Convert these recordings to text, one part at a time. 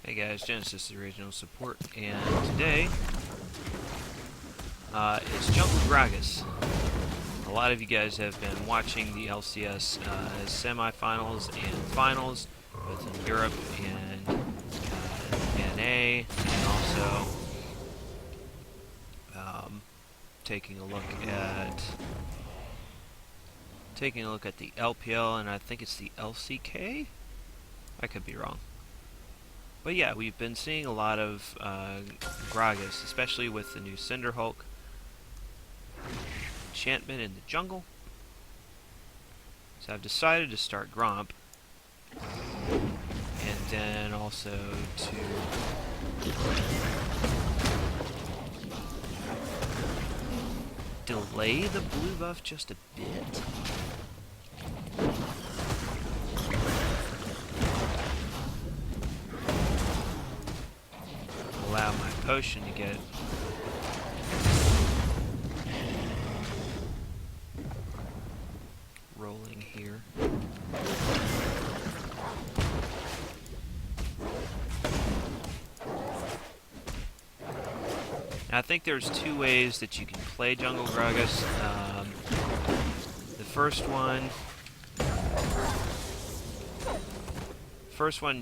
Hey guys, Genesis Original Support, and today it's Jungle Gragas. A lot of you guys have been watching the LCS semifinals and finals, both in Europe and NA, and also taking a look at the LPL, and I think it's the LCK. I could be wrong. But yeah, we've been seeing a lot of Gragas, especially with the new Cinderhulk enchantment in the jungle. So I've decided to start Gromp, and then also to delay the blue buff just a bit. Allow my potion to get rolling here. Now, I think there's two ways that you can play Jungle Gragas. The first one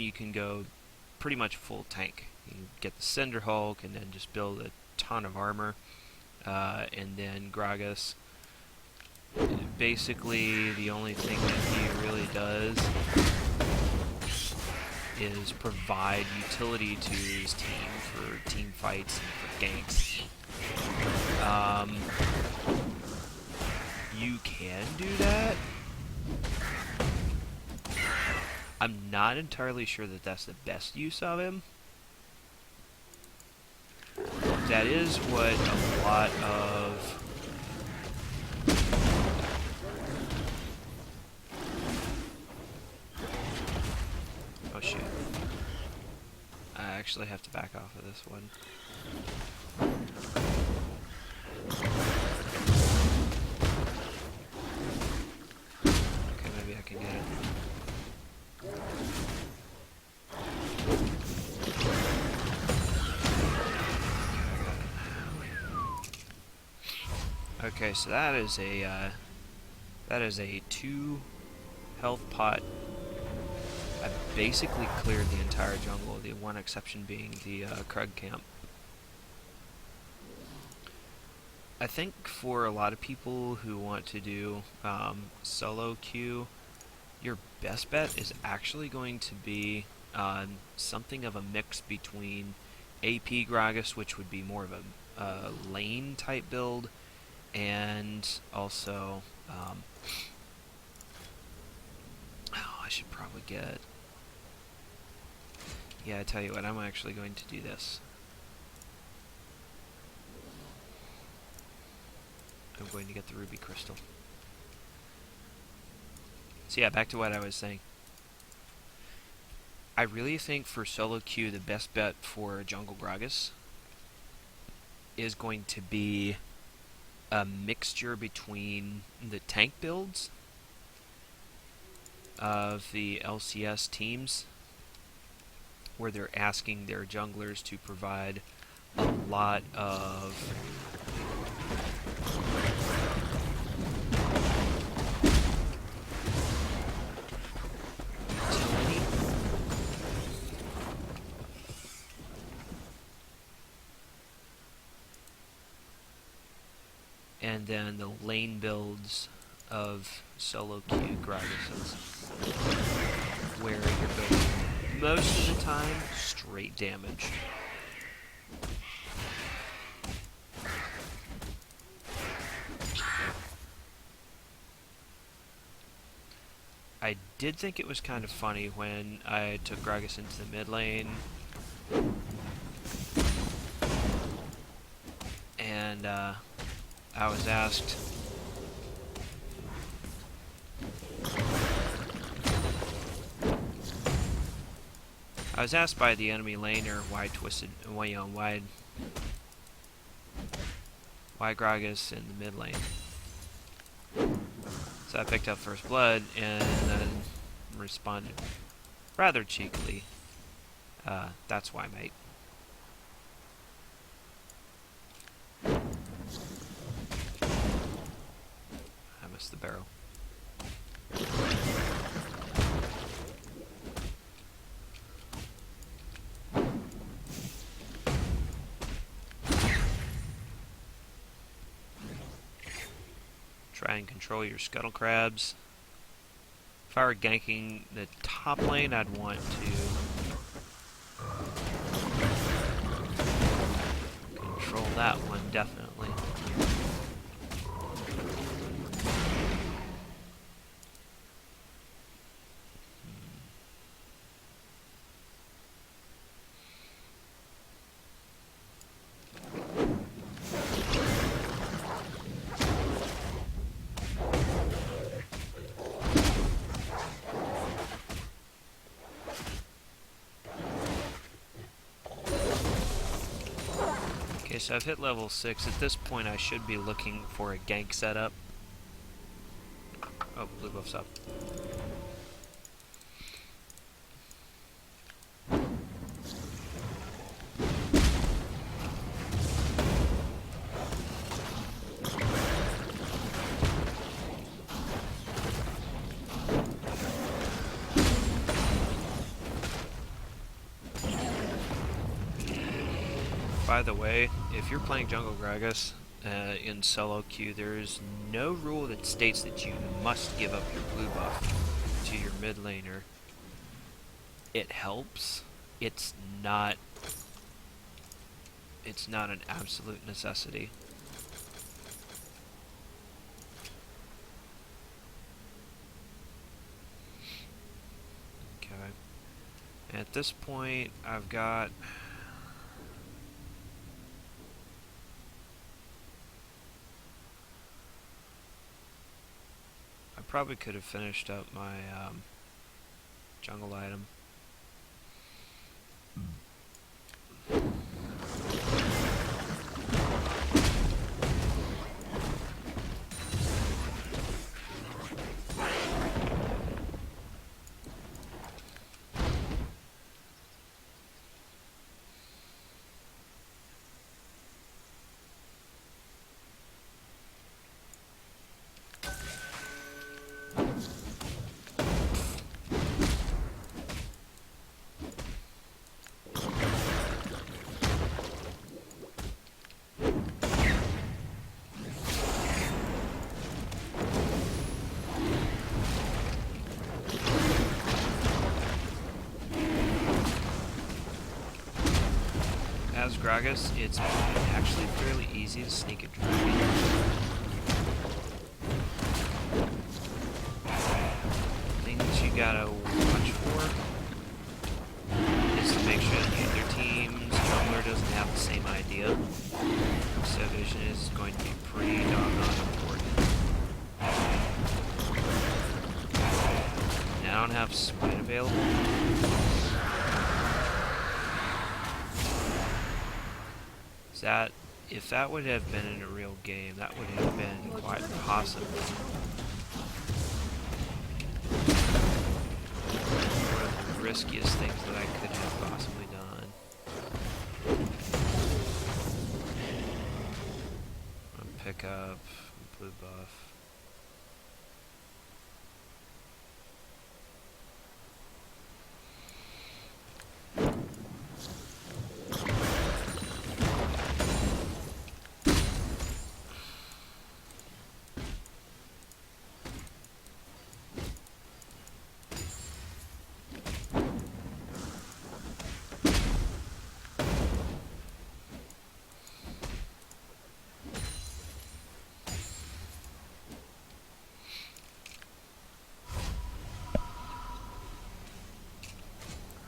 you can go pretty much full tank. You can get the Cinderhulk and then just build a ton of armor, and then Gragas. Basically, the only thing that he really does is provide utility to his team for team fights and for ganks. You can do that. I'm not entirely sure that that's the best use of him. That is what a lot of oh shoot. I actually have to back off of this one. Okay, maybe I can get it. Okay, so that is a 2 health pot. I basically cleared the entire jungle, the one exception being the Krug camp. I think for a lot of people who want to do solo queue, your best bet is actually going to be something of a mix between AP Gragas, which would be more of a lane type build, and also I should probably get... Yeah, I tell you what, I'm actually going to do this. I'm going to get the ruby crystal. So yeah, back to what I was saying. I really think for solo queue, the best bet for Jungle Gragas is going to be a mixture between the tank builds of the LCS teams, where they're asking their junglers to provide a lot of utility, and then the lane builds of solo queue Gragas, where you're building most of the time straight damage. I did think it was kind of funny when I took Gragas into the mid lane and I was asked by the enemy laner why Gragas in the mid lane. So I picked up first blood and then responded rather cheekily That's why, mate. I missed the barrel. Try and control your scuttle crabs. If I were ganking the top lane, I'd want to control that one, definitely. Okay, so I've hit level 6. At this point, I should be looking for a gank setup. Oh, blue buff's up. By the way, if you're playing jungle Gragas in solo queue, there is no rule that states that you must give up your blue buff to your mid laner. It helps. It's not an absolute necessity. Okay. At this point, I've got I probably could have finished up my jungle item. As Gragas, it's actually fairly easy to sneak a dragon. Things you gotta watch for is to make sure that your team's jungler doesn't have the same idea. So vision is going to be pretty doggone important. And I don't have smite available. That, if that would have been in a real game, that would have been quite possibly one of the riskiest things that I could have possibly done. I'm gonna pick up blue buff.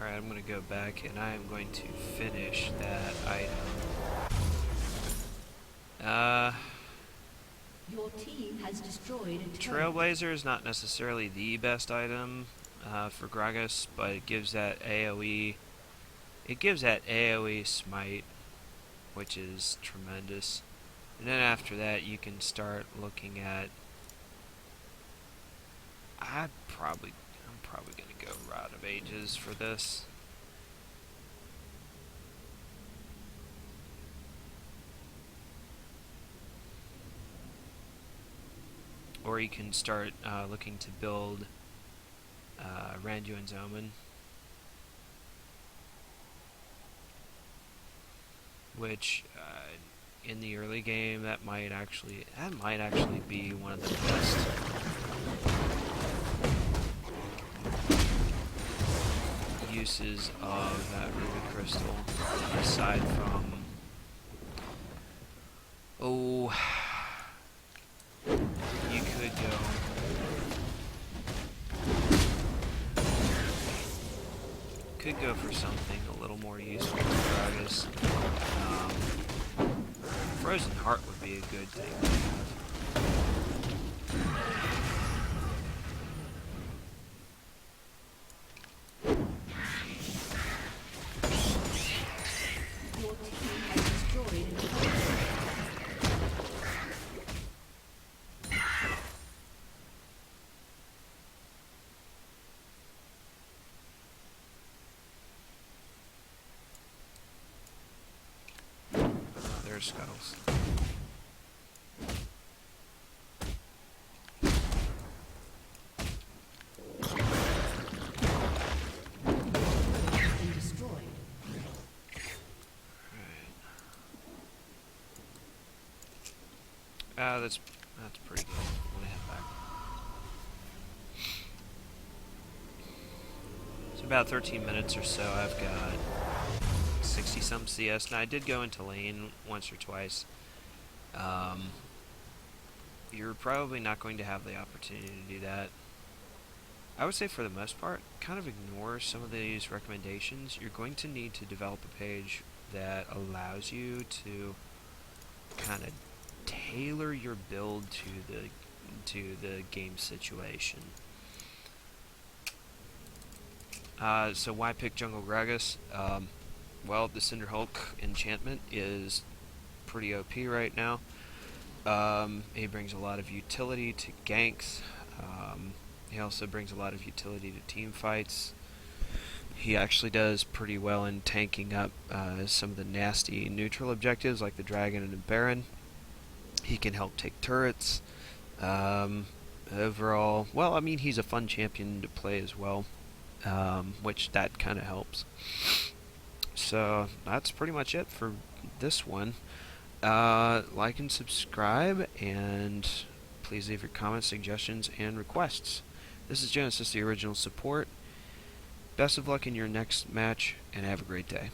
Alright, I'm going to go back and I am going to finish that item. Your team has destroyed a Trailblazer is not necessarily the best item for Gragas, but it gives that AoE. It gives that AoE smite, which is tremendous. And then after that, you can start looking at. I'm probably going to go Rod of Ages for this. or you can start looking to build Randuin's Omen, which in the early game that might actually be one of the best uses of that ruby crystal, aside from you could go for something a little more useful for Gragas. Frozen Heart would be a good thing to have. Your team has destroyed a turret. There's scuttles. Has been destroyed. That's pretty good. I'm gonna head back. It's about 13 minutes or so. I've got 60 some CS. Now I did go into lane once or twice. You're probably not going to have the opportunity to do that. I would say for the most part, kind of ignore some of these recommendations. You're going to need to develop a page that allows you to kind of tailor your build to the game situation. So why pick Jungle Gragas? Well, the Cinderhulk enchantment is pretty OP right now. He brings a lot of utility to ganks. He also brings a lot of utility to team fights. He actually does pretty well in tanking up some of the nasty neutral objectives like the Dragon and the Baron. He can help take turrets. Overall, well, I mean, he's a fun champion to play as well, which that kind of helps. So that's pretty much it for this one. Like and subscribe, and please leave your comments, suggestions, and requests. This is Genesis, the original support. Best of luck in your next match, and have a great day.